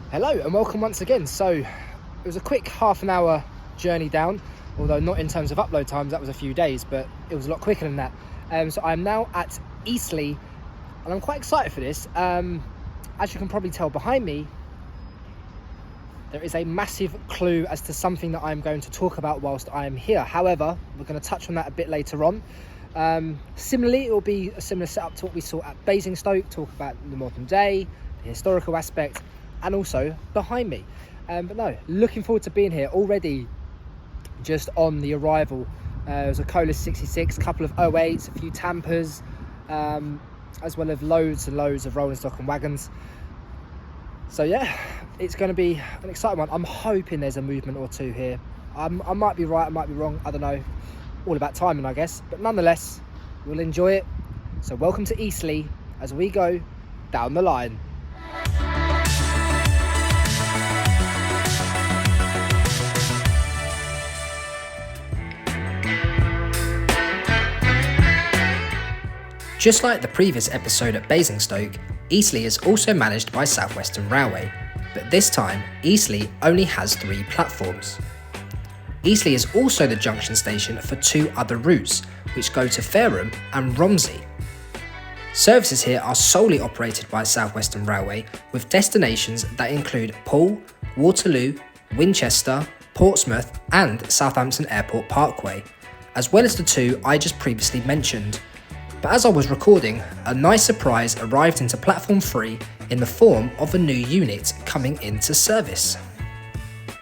Hello and welcome once again. So it was a quick half an hour journey down, although not in terms of upload times, that was a few days, but it was a lot quicker than that. So I'm now at Eastleigh and I'm quite excited for this. As you can probably tell behind me, there is a massive clue as to something that I'm going to talk about whilst I am here. However, we're going to touch on that a bit later on. Similarly, it will be a similar setup to what we saw at Basingstoke, talk about the modern day, the historical aspect, and also behind me. But no, looking forward to being here already. Just on the arrival, there was a Colas 66, a couple of 08s, a few Tampers, as well as loads and loads of rolling stock and wagons. So yeah, it's going to be an exciting one. I'm hoping there's a movement or two here. I might be right, I might be wrong, I don't know. All about timing, I guess. But nonetheless, we'll enjoy it. So welcome to Eastleigh as we go down the line. Just like the previous episode at Basingstoke, Eastleigh is also managed by South Western Railway, but this time Eastleigh only has 3 platforms. Eastleigh is also the junction station for 2 other routes, which go to Fareham and Romsey. Services here are solely operated by South Western Railway, with destinations that include Poole, Waterloo, Winchester, Portsmouth and Southampton Airport Parkway, as well as the 2 I just previously mentioned. But as I was recording, a nice surprise arrived into Platform 3 in the form of a new unit coming into service.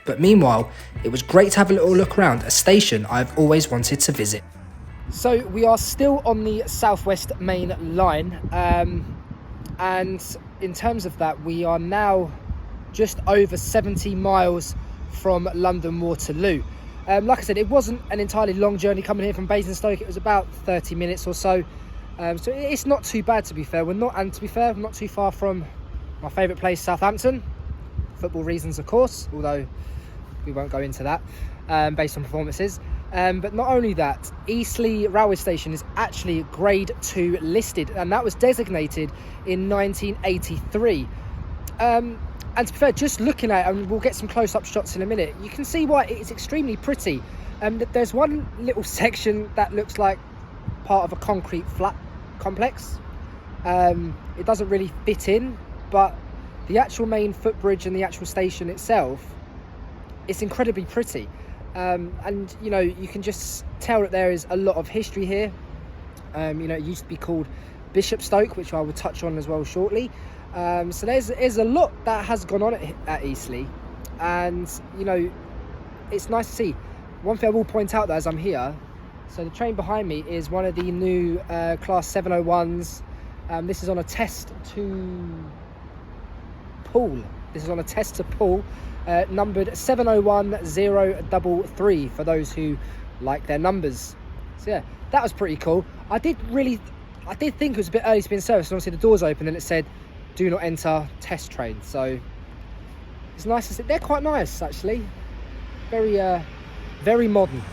But meanwhile, it was great to have a little look around a station I've always wanted to visit. So we are still on the Southwest Main Line, and in terms of that, we are now just over 70 miles from London Waterloo. Like I said, it wasn't an entirely long journey coming here from Basingstoke. It was about 30 minutes or so. So it's not too bad, to be fair. We're not too far from my favourite place, Southampton. Football reasons, of course, although we won't go into that based on performances. But not only that, Eastleigh Railway Station is actually Grade 2 listed, and that was designated in 1983. And to be fair, just looking at it, and we'll get some close-up shots in a minute, you can see why it's extremely pretty. There's one little section that looks like part of a concrete flat complex. It doesn't really fit in, but the actual main footbridge and the actual station itself, it's incredibly pretty. And you know, you can just tell that there is a lot of history here. It used to be called Basingstoke, which I will touch on as well shortly. So there's a lot that has gone on at Eastleigh, and you know, it's nice to see. One thing I will point out though, as I'm here, so the train behind me is one of the new Class 701s. This is on a test to Poole. Numbered 701033 for those who like their numbers. So yeah, that was pretty cool. I did think it was a bit early to be in service, and obviously the doors open and it said do not enter test train. So it's nice to see. They're quite nice actually. Very modern.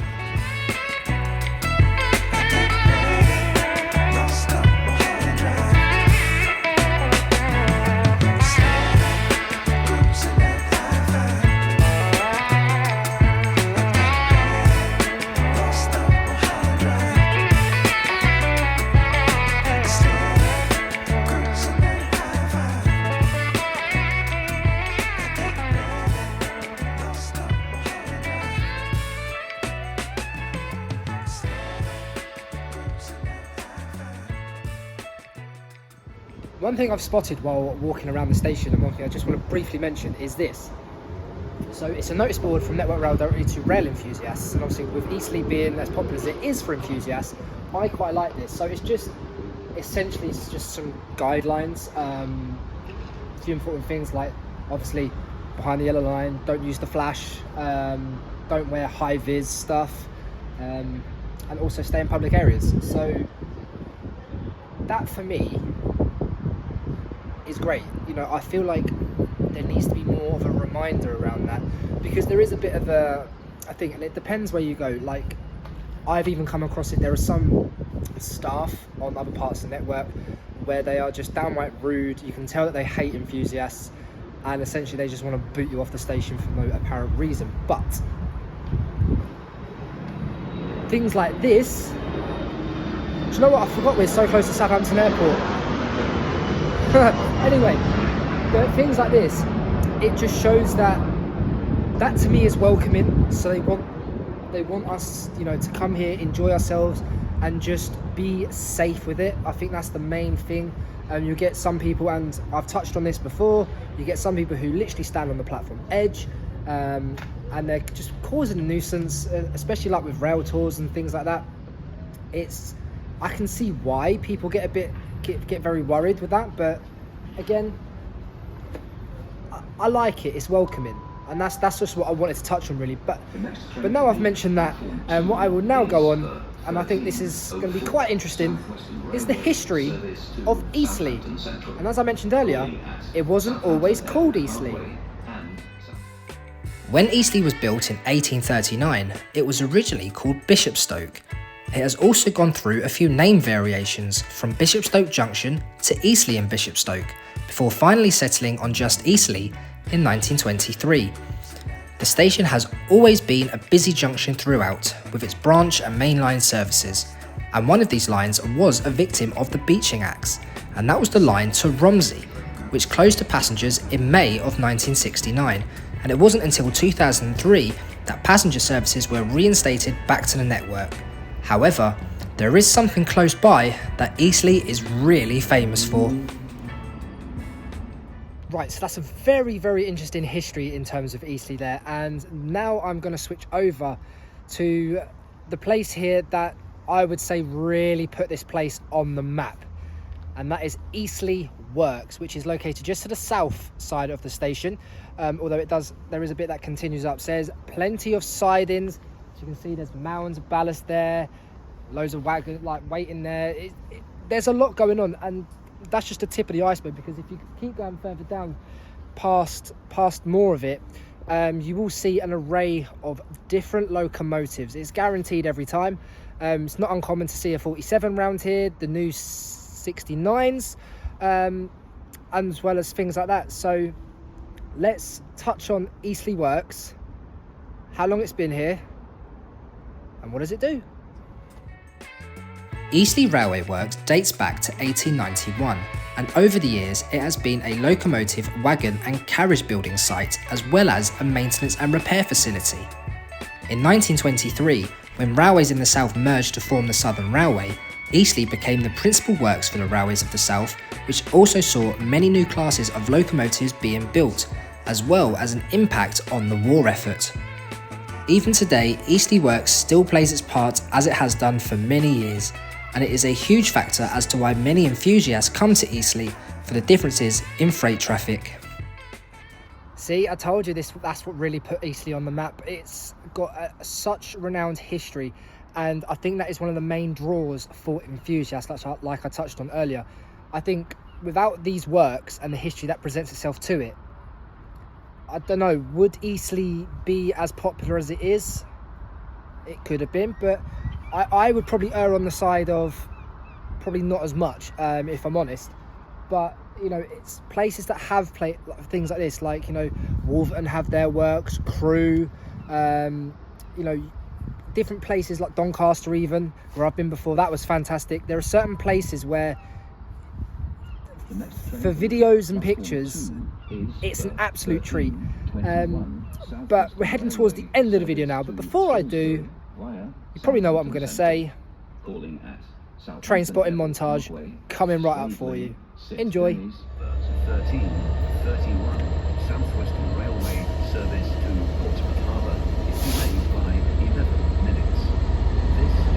One thing I've spotted while walking around the station, and one thing I just want to briefly mention, is this. So it's a notice board from Network Rail directly to rail enthusiasts, and obviously with Eastleigh being as popular as it is for enthusiasts, I quite like this. So it's just some guidelines, a few important things like obviously behind the yellow line, don't use the flash, don't wear high vis stuff, and also stay in public areas. So that for me is great. You know, I feel like there needs to be more of a reminder around that, because there is a bit of a, I think, and it depends where you go. Like, I've even come across it, there are some staff on other parts of the network where they are just downright rude. You can tell that they hate enthusiasts, and essentially they just want to boot you off the station for no apparent reason. But things like this, do you know what, I forgot we're so close to Southampton Airport. Anyway, but things like this, it just shows that to me is welcoming. So they want us, you know, to come here, enjoy ourselves, and just be safe with it. I think that's the main thing. You get some people, and I've touched on this before, you get some people who literally stand on the platform edge, and they're just causing a nuisance, especially like with rail tours and things like that. I can see why people get very worried with that, but again, I like it. It's welcoming, and that's just what I wanted to touch on really. But now I've mentioned that, what I will now go on, and I think this is going to be quite interesting, is the history of Eastleigh. And as I mentioned earlier, it wasn't always called Eastleigh. When Eastleigh was built in 1839, it was originally called Bishopstoke. It has also gone through a few name variations, from Bishopstoke Junction to Eastleigh and Bishopstoke, before finally settling on just Eastleigh in 1923. The station has always been a busy junction throughout, with its branch and mainline services, and one of these lines was a victim of the beaching axe, and that was the line to Romsey, which closed to passengers in May of 1969, and it wasn't until 2003 that passenger services were reinstated back to the network. However, there is something close by that Eastleigh is really famous for. Right, so that's a very, very interesting history in terms of Eastleigh there, and now I'm going to switch over to the place here that I would say really put this place on the map, and that is Eastleigh Works, which is located just to the south side of the station, although there is a bit that continues upstairs. Plenty of sidings, as you can see there's mounds of ballast there, loads of wagons like waiting there. There's a lot going on, and that's just the tip of the iceberg, because if you keep going further down past more of it, you will see an array of different locomotives. It's guaranteed every time. It's not uncommon to see a 47 round here, the new 69s, as well as things like that. So let's touch on Eastleigh Works, how long it's been here, and what does it do? Eastleigh Railway Works dates back to 1891, and over the years it has been a locomotive, wagon and carriage building site, as well as a maintenance and repair facility. In 1923, when railways in the south merged to form the Southern Railway, Eastleigh became the principal works for the railways of the south, which also saw many new classes of locomotives being built, as well as an impact on the war effort. Even today, Eastleigh Works still plays its part as it has done for many years, and it is a huge factor as to why many enthusiasts come to Eastleigh for the differences in freight traffic. See, I told you that's what really put Eastleigh on the map. It's got such renowned history, and I think that is one of the main draws for enthusiasts, like I touched on earlier. I think without these works and the history that presents itself to it, I don't know, would Eastleigh be as popular as it is? It could have been, but I would probably err on the side of probably not as much, if I'm honest. But, you know, it's places that have things like this, like, you know, Wolverton have their works, Crewe, you know, different places like Doncaster even, where I've been before. That was fantastic. There are certain places where, for videos and pictures, it's an absolute treat. But we're heading towards the end of the video now, but before I do, you probably know what I'm going to say. Train spotting montage coming right up for you. Enjoy. 13:31 Southwestern Railway service to Portsmouth Harbour is delayed by 11 minutes. This is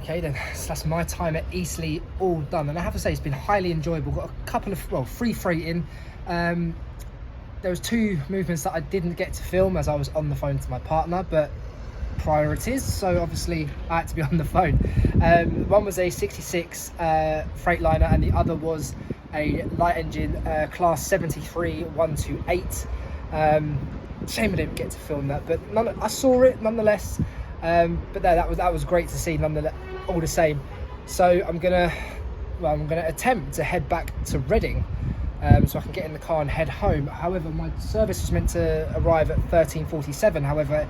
Okay then, so that's my time at Eastleigh all done, and I have to say it's been highly enjoyable. Got a couple of, well, free freighting. There was 2 movements that I didn't get to film as I was on the phone to my partner, but priorities, so obviously I had to be on the phone. One was a 66 Freightliner, and the other was a light engine class 73 128. Shame I didn't get to film that, but I saw it nonetheless. But that was great to see nonetheless, all the same. So I'm gonna attempt to head back to Reading, so I can get in the car and head home. However, my service was meant to arrive at 13:47. However,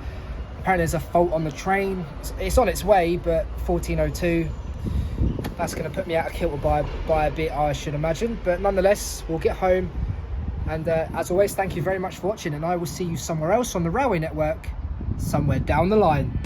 apparently there's a fault on the train. It's on its way, but 14:02. That's going to put me out of kilter by a bit, I should imagine. But nonetheless, we'll get home. And as always, thank you very much for watching, and I will see you somewhere else on the railway network, somewhere down the line.